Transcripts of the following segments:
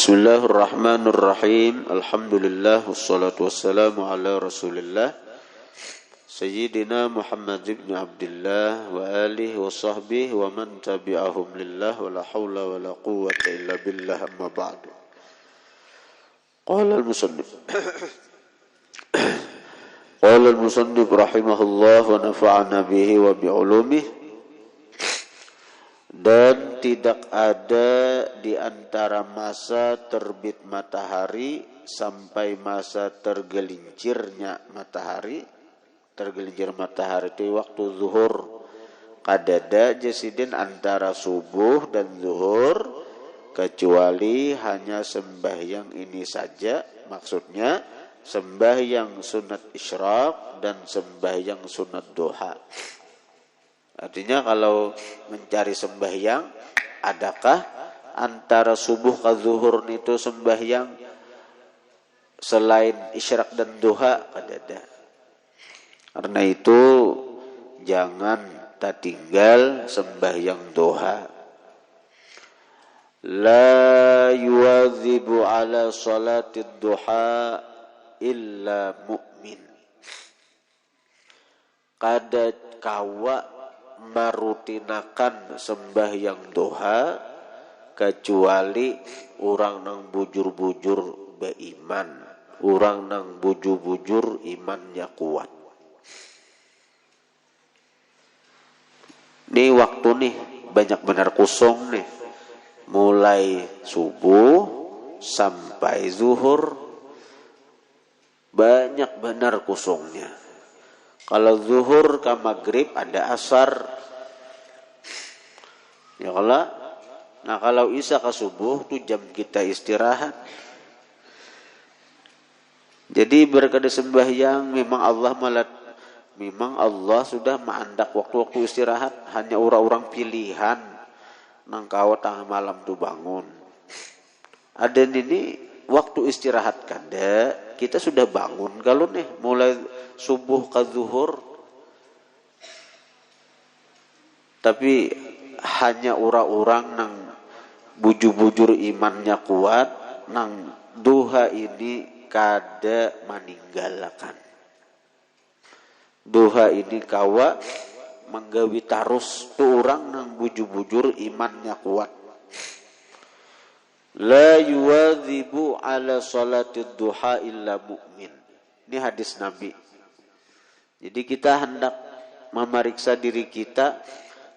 Bismillahirrahmanirrahim. Alhamdulillah wassalatu wassalamu ala Rasulillah Sayyidina Muhammad ibn Abdullah wa alihi wa sahbihi wa man tabi'ahum lillah wa la hawla wa la quwwata illa billah amma ba'du. Qala al-musannif rahimahullah wa nafa'ana bihi wa bi'ulumihi. Dan tidak ada di antara masa terbit matahari sampai masa tergelincir matahari itu waktu zuhur. Kadada jasidin antara subuh dan zuhur, kecuali hanya sembahyang ini saja. Maksudnya sembahyang sunat isyraq dan sembahyang sunat duha. Artinya kalau mencari sembahyang, adakah antara subuh ke zuhur itu sembahyang selain isyraq dan duha? Ada. Karena itu jangan tertinggal sembahyang duha. La yuwadzibu ala salatid duha illa mu'min. Kada kawa marutinakan sembahyang duha kecuali orang nang bujur-bujur beiman, orang nang bujur-bujur imannya kuat. Ini waktu nih banyak benar kosong nih, mulai subuh sampai zuhur banyak benar kosongnya. Kalau zuhur ke maghrib ada asar. Ya Allah. Nah kalau isya ke subuh itu jam kita istirahat. Jadi berkada sembahyang memang Allah sudah mengandak waktu-waktu istirahat. Hanya orang-orang pilihan nang kau tengah malam tuh bangun. Ada ini waktu istirahat kada kita sudah bangun kalau nih mulai subuh ke zuhur, tapi hanya orang-orang nang bujur-bujur imannya kuat nang duha ini kada meninggalkan. Duha ini kawa menggawi tarus tu orang nang bujur-bujur imannya kuat. La yuwadzibu ala salatid duha illa mu'min. Ini hadis Nabi. Jadi kita hendak memeriksa diri kita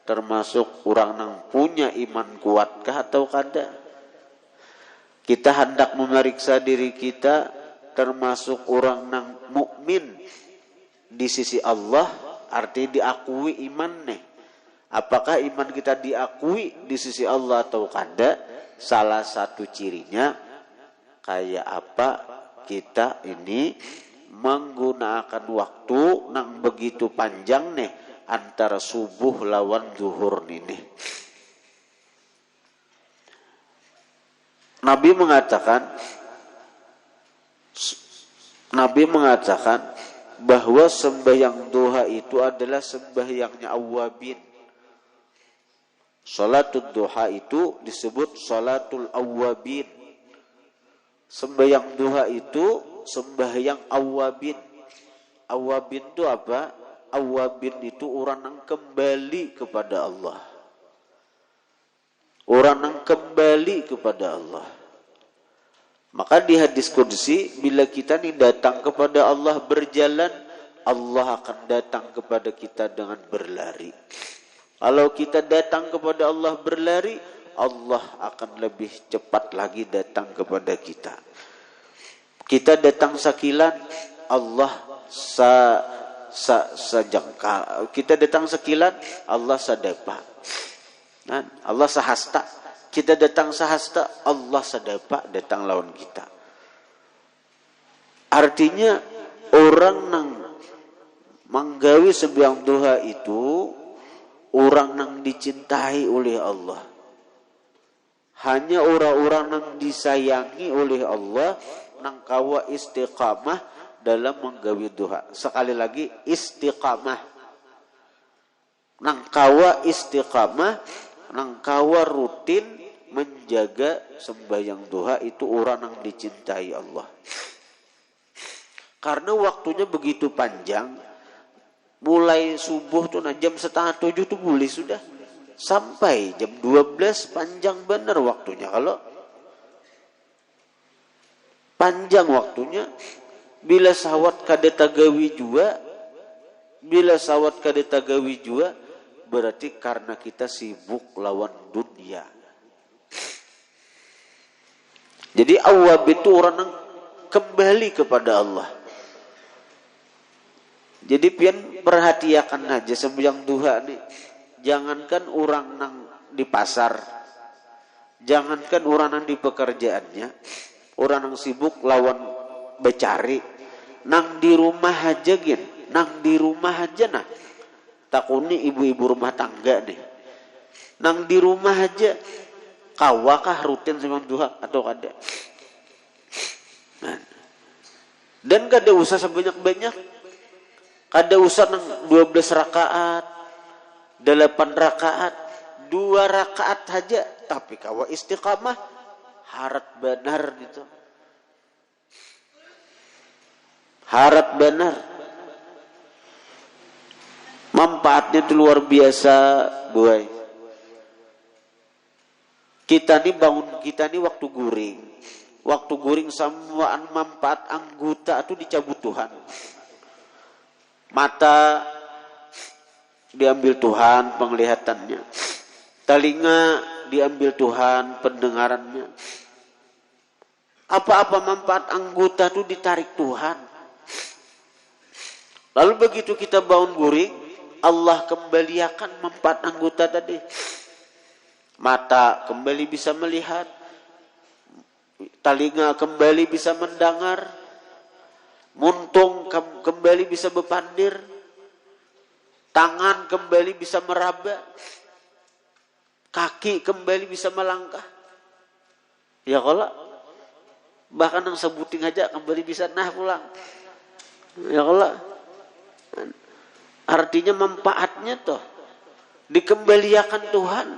termasuk orang yang punya iman kuatkah atau kada. Kita hendak memeriksa diri kita termasuk orang yang mukmin di sisi Allah, arti diakui imannya. Apakah iman kita diakui di sisi Allah atau kada? Salah satu cirinya kayak apa kita ini menggunakan waktu nang begitu panjang nih antara subuh lawan zuhur ini. Nabi mengatakan bahwa sembahyang duha itu adalah sembahyangnya awwabin. Salatul duha itu disebut salatul awwabin. Sembahyang duha itu sembahyang awwabin. Awwabin itu apa? Awwabin itu orang yang kembali kepada Allah. Orang yang kembali kepada Allah. Maka di hadis qudsi, bila kita nih datang kepada Allah berjalan, Allah akan datang kepada kita dengan berlari. Kalau kita datang kepada Allah berlari, Allah akan lebih cepat lagi datang kepada kita. Kita datang sakilan, Allah sajengkal. Kita datang sekilan, Allah sadapa. Allah sahasta. Kita datang sahasta, Allah sadapa datang lawan kita. Artinya orang yang menggawi sembahyang duha itu orang yang dicintai oleh Allah. Hanya orang-orang yang disayangi oleh Allah nang kawa istiqamah dalam menggawi duha. Sekali lagi istiqamah. Nang kawa istiqamah, nang kawa rutin menjaga sembahyang duha itu orang yang dicintai Allah. Karena waktunya begitu panjang, mulai subuh tuh jam 6:30 tuh boleh sudah. Sampai jam 12 panjang benar waktunya. Kalau panjang waktunya, bila sawat kada tagawi jua, berarti karena kita sibuk lawan dunia. Jadi awab itu orang yang kembali kepada Allah. Jadi pian perhatiakan aja sembahyang duha nih. Jangankan orang nang di pasar, jangankan orang nang di pekerjaannya, orang nang sibuk lawan becari, nang di rumah aja nah. Takuni ibu-ibu rumah tangga nih. Nang di rumah aja, kawakah rutin sembahyang duha atau kada? Nah. Dan kada usah sebanyak-banyak. Kada usah nang 12 rakaat, 8 rakaat, 2 rakaat saja, tapi kawa istiqamah, harap benar gitu. Harap benar. Manfaatnya itu luar biasa, boy. Kita nih waktu guring. Waktu guring semuaan manfaat anggota itu dicabut Tuhan. Mata diambil Tuhan penglihatannya. Telinga diambil Tuhan pendengarannya. Apa-apa manfaat anggota itu ditarik Tuhan. Lalu begitu kita bangun guring, Allah kembalikan manfaat anggota tadi. Mata kembali bisa melihat, telinga kembali bisa mendengar, muntung kembali bisa berpandir, tangan kembali bisa meraba, kaki kembali bisa melangkah. Ya kalau bahkan yang sebuting aja kembali bisa pulang. Ya kalau artinya manfaatnya toh dikembalikan Tuhan.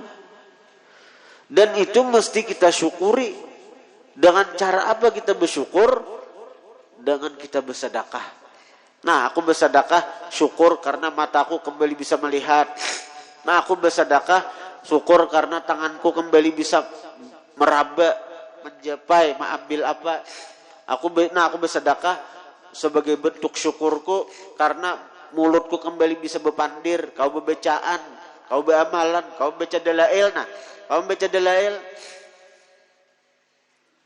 Dan itu mesti kita syukuri. Dengan cara apa kita bersyukur? Dengan kita bersedekah. Nah, aku bersedekah syukur karena mataku kembali bisa melihat. Nah, aku bersedekah syukur karena tanganku kembali bisa meraba, menjapai, mengambil apa. Aku bersedekah sebagai bentuk syukurku karena mulutku kembali bisa berpandir, kau berbacaan, kau beramalan, kau baca dalail. Nah, kau baca dalail.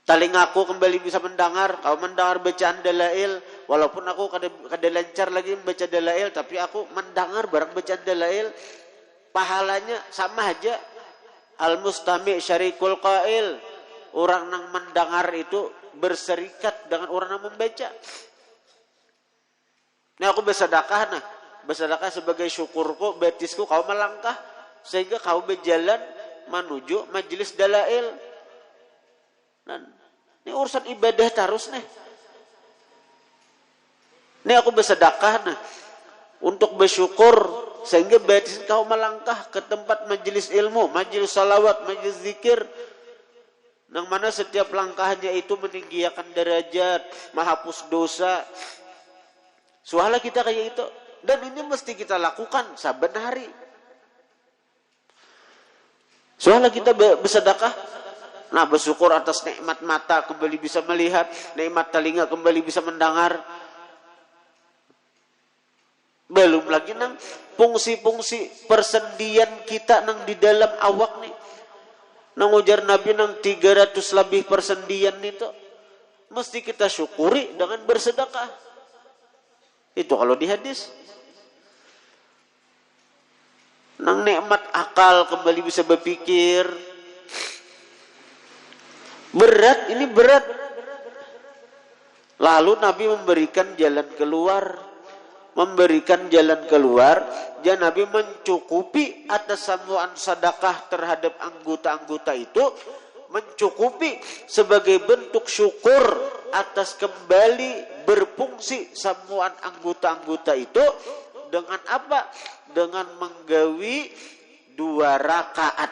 Telingaku kembali bisa mendengar, kau mendengar bacaan dalail. Walaupun aku kada lancar lagi membaca dalail, tapi aku mendengar barang bacaan dalail. Pahalanya sama aja. Al-mustami' syarikul qail. Orang yang mendengar itu berserikat dengan orang yang membaca. Ini aku bersedekah bersedekah sebagai syukurku, betisku kau melangkah sehingga kau berjalan menuju majelis dalail. Dan ini urusan ibadah terus nih. Ini aku bersedekah untuk bersyukur sehingga betis kau melangkah ke tempat majelis ilmu, majelis salawat, majelis zikir. Yang mana setiap langkahnya itu meninggikan derajat, menghapus dosa. Soalnya kita kayak itu. Dan ini mesti kita lakukan saben hari. Soalnya kita bersedekah. Nah, bersyukur atas nikmat mata kembali bisa melihat, nikmat telinga kembali bisa mendengar. Belum lagi nang fungsi-fungsi persendian kita nang di dalam awak nih. Nang ujar Nabi nang 300 lebih persendian itu mesti kita syukuri dengan bersedekah. Itu kalau di hadis. Nang nikmat akal kembali bisa berpikir. Berat, ini berat. Lalu Nabi memberikan jalan keluar. Dan Nabi mencukupi atas semua sedekah terhadap anggota-anggota itu, mencukupi sebagai bentuk syukur atas kembali berfungsi semua anggota-anggota itu dengan apa? Dengan menggawi 2 rakaat.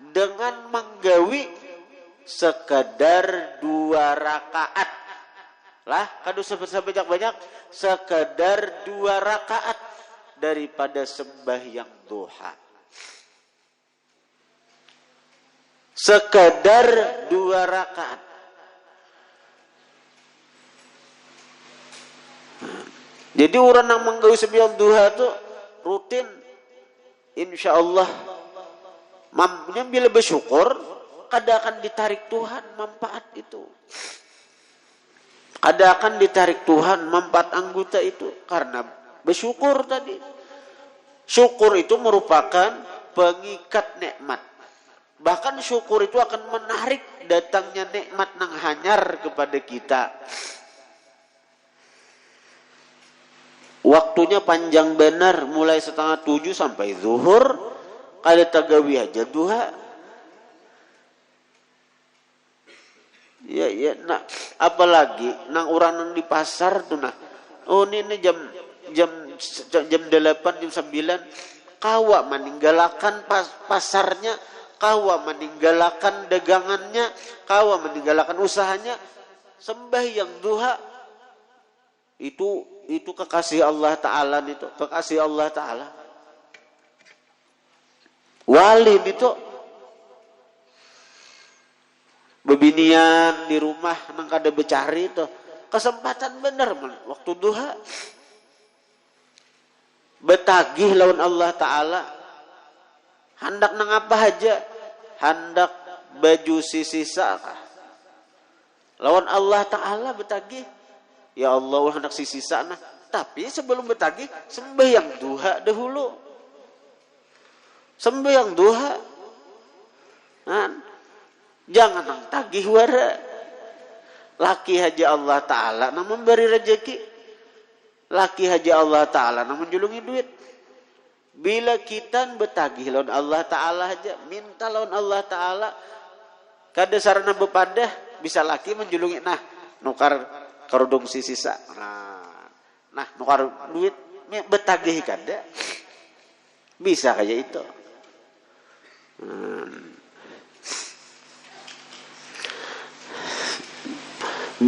dengan menggawi sekedar 2 rakaat. Lah, kadu sebanyak-banyak sekedar 2 rakaat daripada sembahyang duha. Sekedar 2 rakaat. Jadi orang yang menggawi sembahyang duha itu rutin, insyaallah mampunya bila bersyukur, kada akan ditarik Tuhan manfaat itu. Kada akan ditarik Tuhan manfaat anggota itu karena bersyukur tadi. Syukur itu merupakan pengikat nikmat. Bahkan syukur itu akan menarik datangnya nikmat nang hanyar kepada kita. Waktunya panjang benar, mulai 6:30 sampai zuhur, kada tagawi aja duha. Ya, nah, apalagi nang orang nang di pasar tuh nah. Oh, ini jam 8, jam 9 kawa meninggalkan pasarnya, kawa meninggalkan dagangannya, kawa meninggalkan usahanya, sembahyang duha. Itu kekasih Allah Ta'ala itu, kekasih Allah Ta'ala. Wali itu bebinian di rumah nang kada becari itu kesempatan bener waktu duha betagih lawan Allah Ta'ala. Hendak nang apa aja, hendak baju sisa lawan Allah Ta'ala betagih. Ya Allah, hendak sisa nah. Tapi sebelum betagih sembahyang duha dahulu. Sembahyang duha. Jangan nang tagih wara. Laki haja Allah Ta'ala nang memberi rezeki. Laki haja Allah Ta'ala nang menjulungi duit. Bila kita betagih lawan Allah Ta'ala aja, minta lawan Allah Ta'ala, kada sarana bepadah bisa laki menjulungi nah nukar kerudung sisa. Nah nukar duit betagih kada. Bisa kayak itu.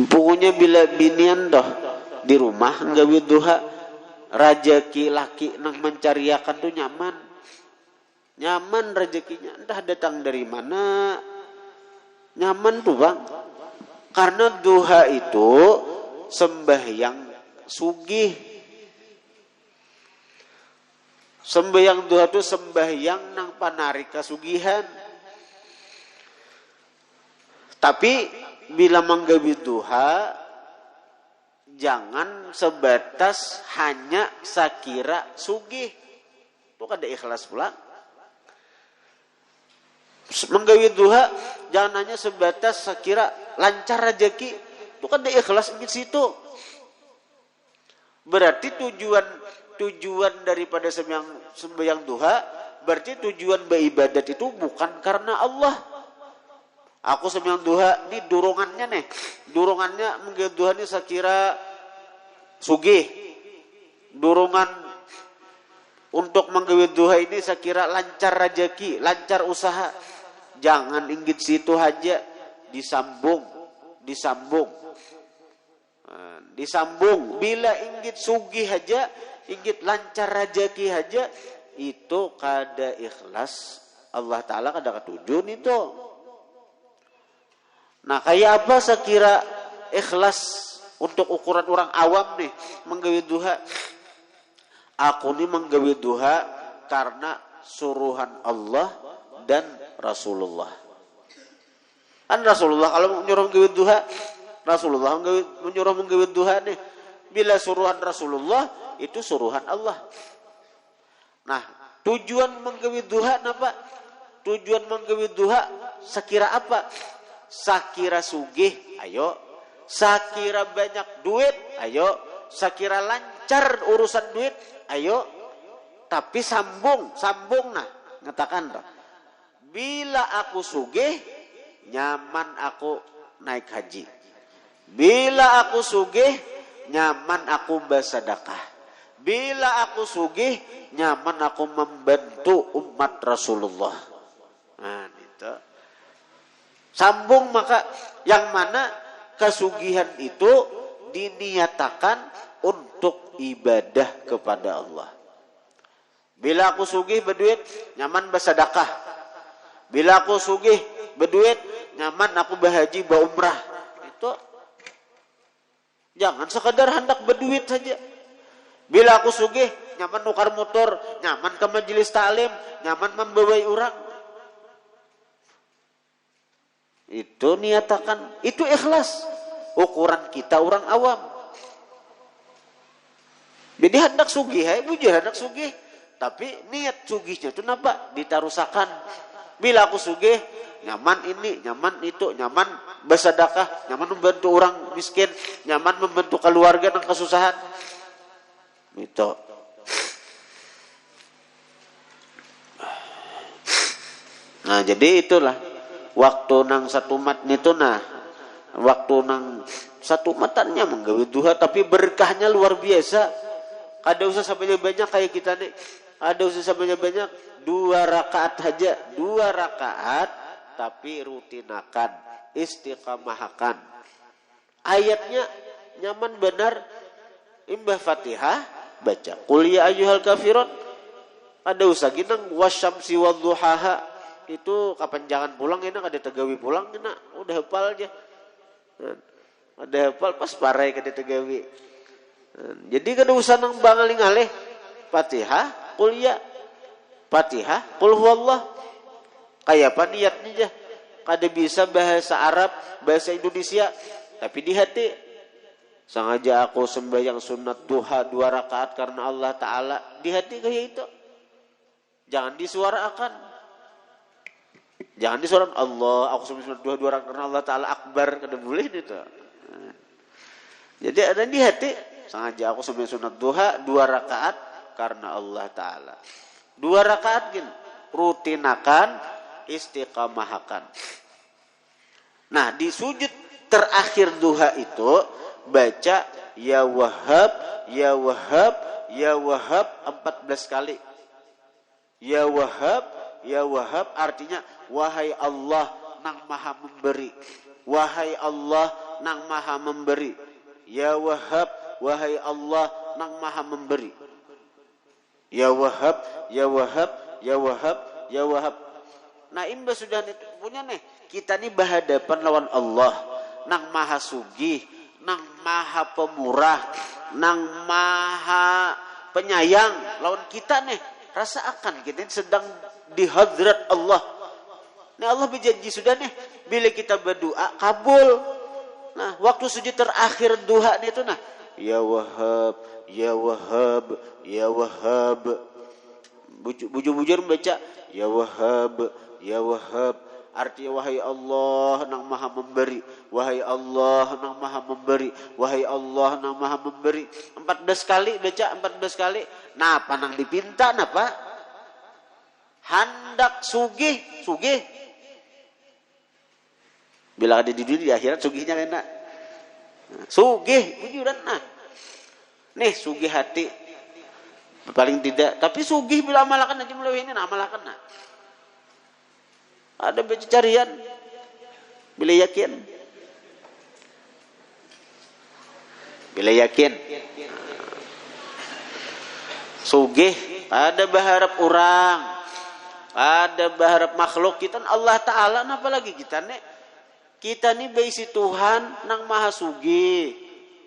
Pokoknya bila binian doh di rumah nggawi duha, rezeki laki nang mencariakan tuh nyaman rezekinya, entah datang dari mana, nyaman tuh bang. Karena duha itu sembahyang sugih. Sembahyang duha itu sembahyang nang panarik kasugihan. Tapi bila menggawi duha, jangan sebatas hanya sakira sugih. Itu kada ikhlas pula. Menggawi duha jangan hanya sebatas sakira lancar rezeki. Itu kada ikhlas di situ. Berarti tujuan daripada sembahyang duha, berarti tujuan beribadat itu bukan karena Allah. Aku sembahyang duha ini dorongannya nih. Dorongannya menggawi duha ini sakira sugih. Dorongan untuk menggawi duha ini sakira lancar rezeki, lancar usaha. Jangan inggit situ aja, disambung. Bila inggit sugih aja, inggit lancar rezeki aja, itu kada ikhlas. Allah Ta'ala kada ketujuan itu. Nah, kayak apa sekira ikhlas untuk ukuran orang awam nih menggawi duha? Aku nih menggawi duha karena suruhan Allah dan Rasulullah. Rasulullah kalau menyuruh menggawi duha, Rasulullah menyuruh menggawi duha nih. Bila suruhan Rasulullah itu suruhan Allah. Nah, tujuan menggawi duha apa? Tujuan menggawi duha sekira apa? Sakira sugih, ayo. Sakira banyak duit, ayo. Sakira lancar urusan duit, ayo. Tapi sambung nah, ngatakan toh. Bila aku sugih, nyaman aku naik haji. Bila aku sugih, nyaman aku bersedekah. Bila aku sugih, nyaman aku membantu umat Rasulullah. Nah, Gitu. Sambung maka yang mana kesugihan itu diniatakan untuk ibadah kepada Allah. Bila aku sugih berduit, nyaman bersedekah. Bila aku sugih berduit, nyaman aku berhaji berumrah. Itu jangan sekedar hendak berduit saja. Bila aku sugih, nyaman nukar motor, nyaman ke majelis taklim, nyaman membawai orang. Itu niatakan, itu ikhlas. Ukuran kita orang awam. Jadi hendak sugih, bujur hendak sugih. Tapi niat sugihnya itu kenapa? Ditarusakan. Bila aku sugih, nyaman ini, nyaman itu, nyaman bersedekah, nyaman membantu orang miskin, nyaman membantu keluarga yang kesusahan. Itu. Nah, jadi itulah waktu nang satu mat itu waktu nang satu matannya menggawe duha tapi berkahnya luar biasa. Ada usah sampai banyak kayak kita nih. Ada usah sampai banyak 2 rakaat aja, 2 rakaat tapi rutinakan, istiqamahakan. Ayatnya nyaman benar. Imbah Fatihah baca qul ya ayyuhal kafirun. Ada usah ginang wasyamsi wadduhaha. Itu kapan jangan pulang enak, ada tegawi pulang enak, udah hafal aja. Ada hafal pas parai kada tegawi. Jadi kada usah nang bangaling-alih. Fatihah qul ya, Fatihah qul huwallah. Kayak apa niatnya aja. Kada bisa bahasa Arab, bahasa Indonesia, tapi di hati. Sengaja aku sembahyang sunat duha 2 rakaat karena Allah Ta'ala. Di hati kayak itu. Jangan disuarakan. Jangan disuarakan Allah, aku sembahyang sunat duha 2 rakaat karena Allah Ta'ala akbar. Kada boleh itu. Jadi ada di hati. Sengaja aku sembahyang sunat duha 2 rakaat karena Allah Ta'ala. 2 rakaat gini. Rutinakan, istiqamahakan. Nah, di sujud terakhir duha itu baca ya Wahhab, ya Wahhab, ya Wahhab 14 kali. Ya Wahhab, ya Wahhab artinya wahai Allah nang maha memberi. Wahai Allah nang maha memberi. Ya Wahhab, wahai Allah nang maha memberi. Ya Wahhab, ya Wahhab, ya Wahhab, ya Wahhab. Nah, imba sudah punya nih. Kita nih berhadapan lawan Allah nang maha sugih, nang maha pemurah, nang maha penyayang. Lawan kita nih, rasakan kita sedang di hadrat Allah. Nah, Allah berjanji sudah nih, bila kita berdoa kabul. Nah, waktu sujud terakhir duha nih itu ya Wahhab, ya Wahhab, ya Wahhab. Bujur-bujur membaca ya Wahhab, ya Wahhab. Artinya wahai Allah nang maha memberi. Wahai Allah nang maha memberi. Wahai Allah nang maha memberi. 14 kali baca, 14 kali. Napa nang dipinta napa? Hendak sugih, sugih. Bila ada di dunia di akhirat sugihnya enak. Sugih, bujuran Nih sugih hati. Paling tidak, tapi sugih bila amalakan aja mulai ini amalakan Ada baca carian bila yakin. Bila yakin. Sugih ada berharap orang. Ada berharap makhluk kita Allah Ta'ala apa lagi kita nih? Kita nih baisi Tuhan nang maha sugih.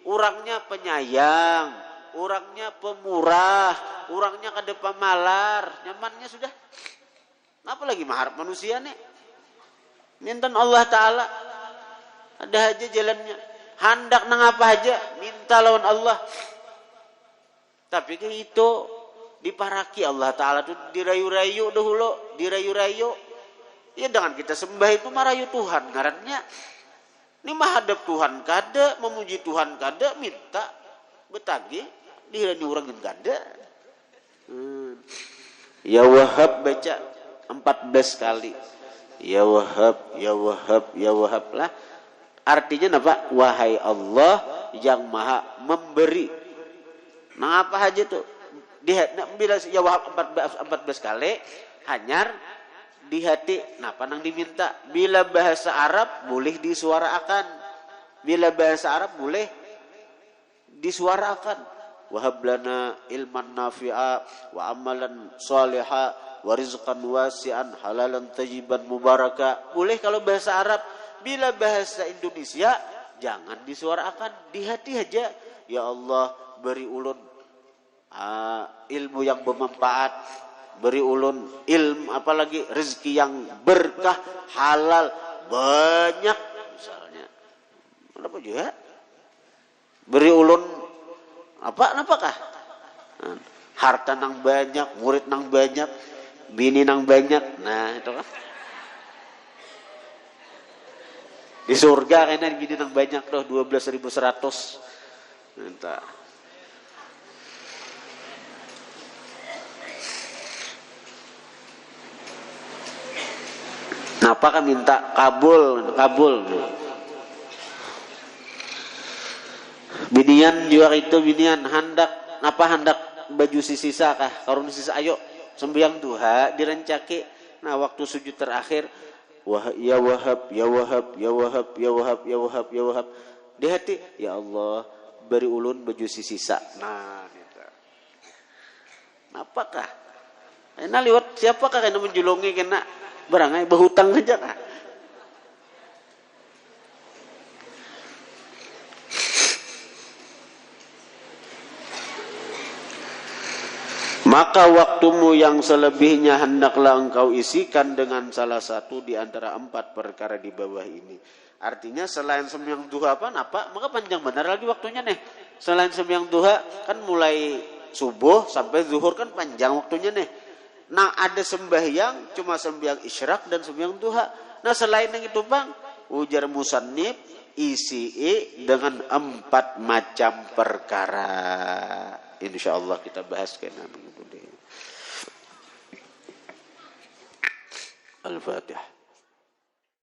Orangnya penyayang, orangnya pemurah, orangnya kada pamalar, nyamannya sudah. Apa lagi mengharap manusia nih? Minta Allah Ta'ala. Ada aja jalannya. Hendak nang apa aja. Minta lawan Allah. Tapi kayak itu. Diparaki Allah Ta'ala itu dirayu-rayu dahulu. Dirayu-rayu. Ya dengan kita sembah itu marayu Tuhan. Ngarannya. Ini menghadap Tuhan kada. Memuji Tuhan kada. Minta. Betagi. Dirayu orang yang kada. Ya Wahhab baca. 14 kali. Ya Wahhab, ya Wahhab, ya Wahhab lah. Artinya apa? Wahai Allah yang maha memberi. Nah apa aja tuh? Bila ya Wahhab 14 kali, hanyar di hati. Nah, panang diminta. Bila bahasa Arab boleh disuarakan. Bila bahasa Arab boleh disuarakan. Wahab lana ilman nafi'a wa amalan saliha wa rizqan wasi'an halalan tayyiban mubaraka. Boleh kalau bahasa Arab. Bila bahasa Indonesia jangan disuarakan, di hati aja. Ya Allah, beri ulun ilmu yang bermanfaat, beri ulun ilmu apalagi rezeki yang berkah, halal banyak misalnya. Kenapa juga? Beri ulun napakah? Harta nang banyak, murid nang banyak, bini nang banyak. Nah, itu kan. Di surga kayaknya bini nang banyak loh, 12.100. Entah. Napa kan minta kabul. Binian juga itu binian hendak baju sisa kah karun sisa ayo sembahyang duha direncaki. Nah, waktu sujud terakhir ya Wahab ya Wahab ya Wahab ya Wahab ya Wahab ya Wahab, di hati ya Allah beri ulun baju sisa. Nah, gitu. Apakah kena liwat siapakah kena menjulungi kena berangai berhutang saja kah? Maka waktumu yang selebihnya hendaklah engkau isikan dengan salah satu di antara 4 perkara di bawah ini. Artinya selain sembahyang duha maka panjang benar lagi waktunya nih. Selain sembahyang duha kan mulai subuh sampai zuhur kan panjang waktunya nih. Nah, ada sembahyang cuma sembahyang isyraq dan sembahyang duha. Nah, selain yang itu Bang, ujar musannif isi dengan 4 macam perkara. Insyaallah kita bahas kena begitu deh. Al-Fatihah.